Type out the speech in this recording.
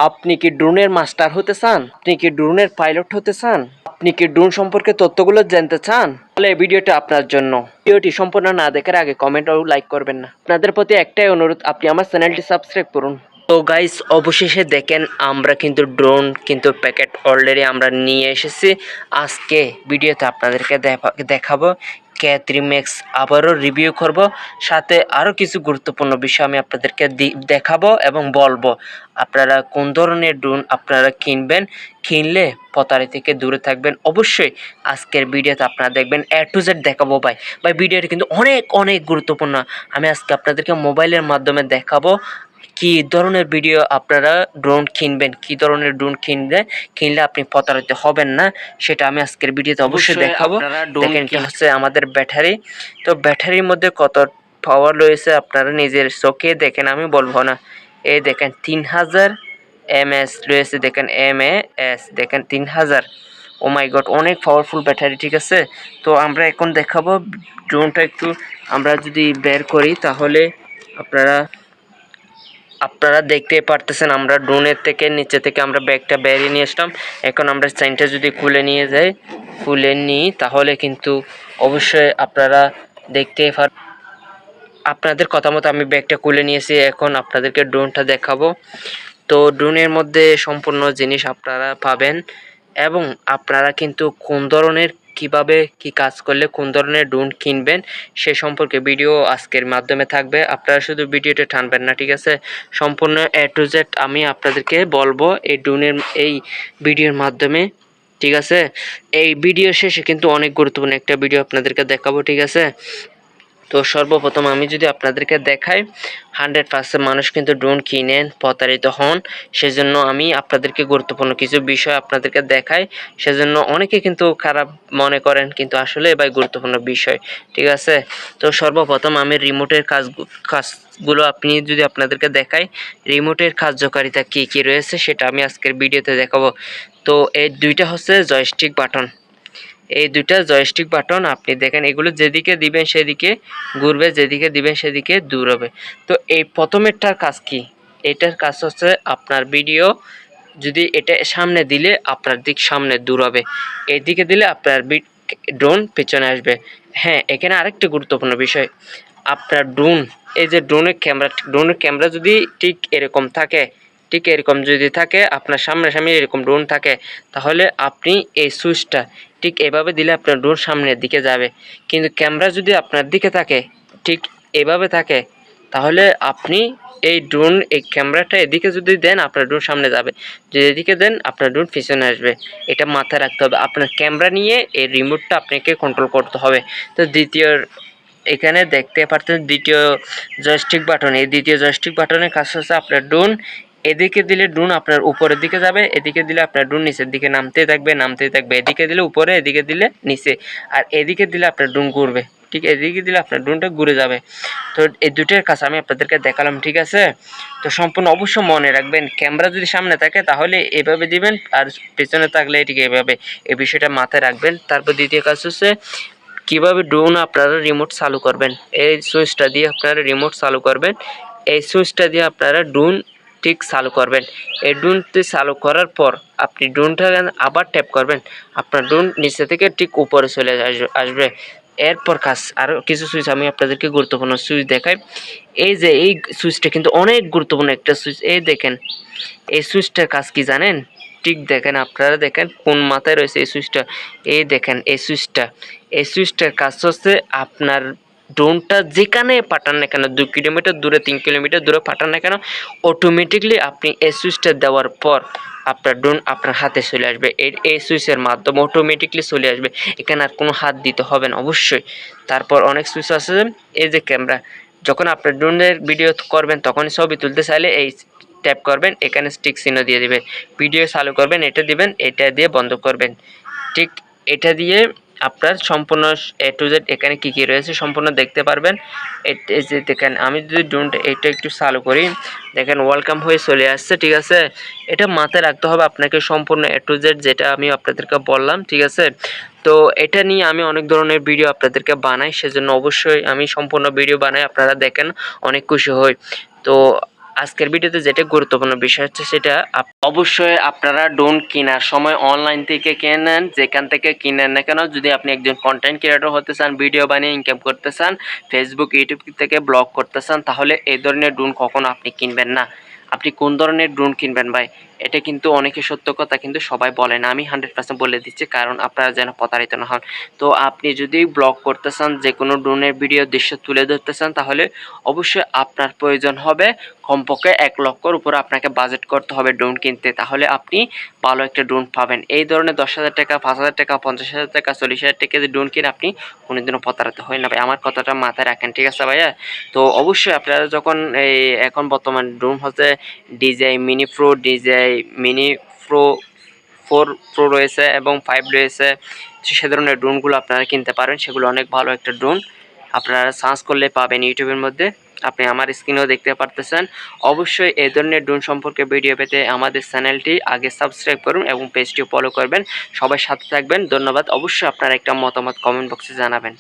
আপনি কি ড্রোনের মাস্টার হতে চান? আপনি কি ড্রোনের পাইলট হতে চান? আপনি কি ড্রোন সম্পর্কে তথ্যগুলো জানতে চান? তাহলে এই ভিডিওটা আপনার জন্য। ভিডিওটি সম্পূর্ণ না দেখার আগে কমেন্ট ও লাইক করবেন না। আপনাদের প্রতি একটাই অনুরোধ, আপনি আমার চ্যানেলটি সাবস্ক্রাইব করুন। তো গাইস, অবশেষে দেখেন আমরা কিন্তু ড্রোন কিন্তু প্যাকেট অলরেডি আমরা নিয়ে এসেছি। আজকে ভিডিওতে আপনাদেরকে দেখাবো K3 Max আবারও রিভিউ করব, সাথে আরও কিছু গুরুত্বপূর্ণ বিষয় আমি আপনাদেরকে দেখাবো এবং বলবো আপনারা কোন ধরনের ড্রোন আপনারা কিনলে প্রতারণা থেকে দূরে থাকবেন। অবশ্যই আজকের ভিডিওতে আপনারা দেখবেন A to Z দেখাবো ভাই। ভিডিওটি কিন্তু অনেক অনেক গুরুত্বপূর্ণ। আমি আজকে আপনাদেরকে মোবাইলের মাধ্যমে দেখাবো কি ধরনের ভিডিও আপনারা ড্রোন কিনবেন, কি ধরনের ড্রোন কিনলে আপনি প্রতারিত হবেন না, সেটা আমি আজকের ভিডিওতে অবশ্যই দেখাবো। দেখেন এটা হচ্ছে আমাদের ব্যাটারি। তো ব্যাটারির মধ্যে কত পাওয়ার রয়েছে আপনারা নিজের চোখে দেখেন, আমি বলবো না। এই দেখেন 3000 mAh রয়েছে, দেখেন mAh দেখেন 3000। ও মাই গড, অনেক পাওয়ারফুল ব্যাটারি, ঠিক আছে। তো আমরা এখন দেখাবো ড্রোনটা একটু আমরা যদি বের করি, তাহলে আপনারা দেখতে পারতেছেন আমরা ড্রোনের থেকে নিচে থেকে আমরা ব্যাগটা বেরিয়ে নিয়ে আসলাম। এখন আমরা চেইনটা যদি খুলে নিই তাহলে কিন্তু অবশ্যই আপনারা দেখতে আপনাদের কথা মতো আমি ব্যাগটা খুলে নিয়েছি। এখন আপনাদেরকে ড্রোনটা দেখাবো। তো ড্রোনের মধ্যে সম্পূর্ণ জিনিস আপনারা পাবেন এবং আপনারা কিন্তু কোন ধরনের কিভাবে কি কাজ করলে কোন ধরনের ড্রোন কিনবেন সে সম্পর্কে ভিডিও আজকের মাধ্যমে থাকবে। আপনারা শুধু ভিডিওটা টানবেন না, ঠিক আছে। সম্পূর্ণ A to Z আমি আপনাদেরকে বলবো এই ড্রোনের এই ভিডিওর মাধ্যমে, ঠিক আছে। এই ভিডিও শেষে কিন্তু অনেক গুরুত্বপূর্ণ একটা ভিডিও আপনাদেরকে দেখাবো, ঠিক আছে। তো সর্বপ্রথম আমি যদি আপনাদেরকে দেখাই 100% মানুষ কিন্তু ড্রোন কিনেন প্রতারিত হন। সেজন্য আমি আপনাদেরকে গুরুত্বপূর্ণ কিছু বিষয় আপনাদেরকে দেখাই। সেজন্য অনেকে কিন্তু খারাপ মনে করেন, কিন্তু আসলে ভাই গুরুত্বপূর্ণ বিষয়, ঠিক আছে। তো সর্বপ্রথম আমি রিমোটের কাজগুলো আপনি যদি আপনাদেরকে দেখাই, রিমোটের কার্যকারিতা কি কি রয়েছে সেটা আমি আজকের ভিডিওতে দেখাবো। তো এই দুইটা হচ্ছে জয়স্টিক বাটন। এই দুইটা জয়স্টিক বাটন আপনি দেখেন, এগুলো যেদিকে দিবেন সেদিকে ঘুরবে, যেদিকে দিবেন সেদিকে দূর হবে। তো এই প্রথমেরটার কাজ কি? এটার কাজ হচ্ছে আপনার ভিডিও যদি এটা সামনে দিলে আপনার দিক সামনে দূর হবে, এদিকে দিলে আপনার ড্রোন পেছনে আসবে। হ্যাঁ, এখানে আরেকটা গুরুত্বপূর্ণ বিষয়, আপনার এই যে ড্রোনের ক্যামেরা যদি ঠিক এরকম থাকে, ঠিক এরকম যদি থাকে, আপনার সামনাসামনি এরকম ড্রোন থাকে, তাহলে আপনি এই সুইচটা ঠিক এভাবে দিলে আপনার ড্রোন সামনের দিকে যাবে। কিন্তু ক্যামেরা যদি আপনার দিকে থাকে, ঠিক এভাবে থাকে, তাহলে আপনি এই ক্যামেরাটা এদিকে যদি দেন আপনার ড্রোন সামনে যাবে, যদি এদিকে দেন আপনার ড্রোন পিছনে আসবে। এটা মাথায় রাখতে হবে। আপনার ক্যামেরা নিয়ে এই রিমোটটা আপনাকে কন্ট্রোল করতে হবে। তো এখানে দেখতে পাচ্ছেন দ্বিতীয় জয়স্টিক বাটন। এই দ্বিতীয় জয়স্টিক বাটনের কাজ হচ্ছে আপনার ড্রোন এদিকে দিলে ড্রোন আপনার উপরের দিকে যাবে, এদিকে দিলে আপনার ড্রোন নিচের দিকে নামতেই থাকবে। এদিকে দিলে উপরে, এদিকে দিলে নিচে, আর এদিকে দিলে আপনার ড্রোন ঘুরবে। ঠিক এদিকে দিলে আপনার ড্রোনটা ঘুরে যাবে। তো এই দুটোর কাজ আমি আপনাদেরকে দেখালাম, ঠিক আছে। তো সম্পূর্ণ অবশ্যই মনে রাখবেন, ক্যামেরা যদি সামনে থাকে তাহলে এভাবে দিবেন, আর পেছনে থাকলে এটিকে এভাবে, এই বিষয়টা মাথায় রাখবেন। তারপর দ্বিতীয় কাজ হচ্ছে কিভাবে ড্রোন আপনারা রিমোট চালু করবেন। এই সুইচটা দিয়ে আপনারা রিমোট চালু করবেন। এই সুইচটা দিয়ে আপনারা ড্রোন ঠিক চালু করবেন। এই ড্রোনটি চালু করার পর আপনি ড্রোনটা আবার ট্যাপ করবেন, আপনার ড্রোন নিচে থেকে ঠিক উপরে চলে আসবে। এরপর কাজ আরও কিছু সুইচ আমি আপনাদেরকে গুরুত্বপূর্ণ সুইচ দেখাই। এই যে এই সুইচটা কিন্তু অনেক গুরুত্বপূর্ণ একটা সুইচ। এই দেখেন, এই সুইচটার কাজ কি জানেন? ঠিক দেখেন, আপনারা দেখেন কোন মাথায় রয়েছে এই সুইচটা। এই দেখেন এই সুইচটার কাজ হচ্ছে আপনার ড্রোনটা যেখানে পাঠান না কেন, 2 কিলোমিটার দূরে 3 কিলোমিটার দূরে পাঠান না কেন, অটোমেটিকলি আপনি এই সুইচটা দেওয়ার পর আপনার ড্রোন আপনার হাতে চলে আসবে। এই সুইচের মাধ্যমে অটোমেটিকলি চলে আসবে, এখানে আর কোনো হাত দিতে হবে না অবশ্যই। তারপর অনেক সুইচ আছে, এই যে ক্যামেরা, যখন আপনার ড্রোনের ভিডিও করবেন তখন ছবি তুলতে চাইলে এই ট্যাপ করবেন, এখানে স্টিক চিহ্ন দিয়ে দিবেন, ভিডিও চালু করবেন, এটা দিবেন, এটা দিয়ে বন্ধ করবেন। ঠিক এটা দিয়ে আপনার সম্পূর্ণ A to Z এখানে কী কী রয়েছে সম্পূর্ণ দেখতে পারবেন। এই যে দেখেন, আমি যদি ড্রোনটা এটা একটু চালু করি, দেখেন ওয়েলকাম হয়ে চলে আসছে, ঠিক আছে। এটা মাথায় রাখতে হবে আপনাকে, সম্পূর্ণ A to Z যেটা আমি আপনাদেরকে বললাম, ঠিক আছে। তো এটা নিয়ে আমি অনেক ধরনের ভিডিও আপনাদেরকে বানাই, সেজন্য অবশ্যই আমি সম্পূর্ণ ভিডিও বানাই, আপনারা দেখেন, অনেক খুশি হই। তো আজকের ভিডিওতে যেটা গুরুত্বপূর্ণ বিষয় হচ্ছে সেটা অবশ্যই আপনারা ড্রোন কেনার সময় অনলাইন থেকে কেনেন, যেখান থেকে কিনেন না কেন। যদি আপনি একজন কন্টেন্ট ক্রিয়েটর হতে চান, ভিডিও বানিয়ে ইনকাম করতে চান, ফেসবুক ইউটিউব থেকে ব্লগ করতে চান, তাহলে এই ধরনের ড্রোন কখনো আপনি কিনবেন না। আপনি কোন ধরনের ড্রোন কিনবেন ভাই, এটা কিন্তু অনেকে সত্য কথা কিন্তু সবাই বলে না। আমি 100% বলে দিচ্ছি, কারণ আপনারা যেন প্রতারিত না হন। তো আপনি যদি ব্লগ করতে চান, যে কোনো ড্রোনের ভিডিও দৃশ্য তুলে ধরতে চান, তাহলে অবশ্যই আপনার প্রয়োজন হবে কমপক্ষে 1 লক্ষর উপরে আপনাকে বাজেট করতে হবে ড্রোন কিনতে। তাহলে আপনি ভালো একটা ড্রোন পাবেন। এই ধরনের 10,000 টাকা, 5,000 টাকা, 50,000 টাকা, 40,000 টাকা যে ড্রোন কিনে আপনি কোনোদিনও প্রতারিত হয় না ভাই। আমার কথাটা মাথায় রাখেন, ঠিক আছে ভাইয়া? তো অবশ্যই আপনারা যখন এখন বর্তমান ড্রোন হচ্ছে DJI mini pro, DJI mini pro 4 pro রয়েছে এবং 5 রয়েছে। সে ধরনের ড্রোনগুলো আপনারা কিনতে পারেন। সেগুলো অনেক ভালো একটা ড্রোন। আপনারা সার্চ করলে পাবেন ইউটিউবের মধ্যে। আপনি আমার স্ক্রিনেও দেখতে পারতেছেন। অবশ্যই এই ধরনের ড্রোন সম্পর্কে ভিডিও পেতে আমাদের চ্যানেলটি আগে সাবস্ক্রাইব করুন এবং পেজটিও ফলো করবেন। সবাই সাথে থাকবেন। ধন্যবাদ। অবশ্যই আপনারা একটা মতামত কমেন্ট বক্সে জানাবেন।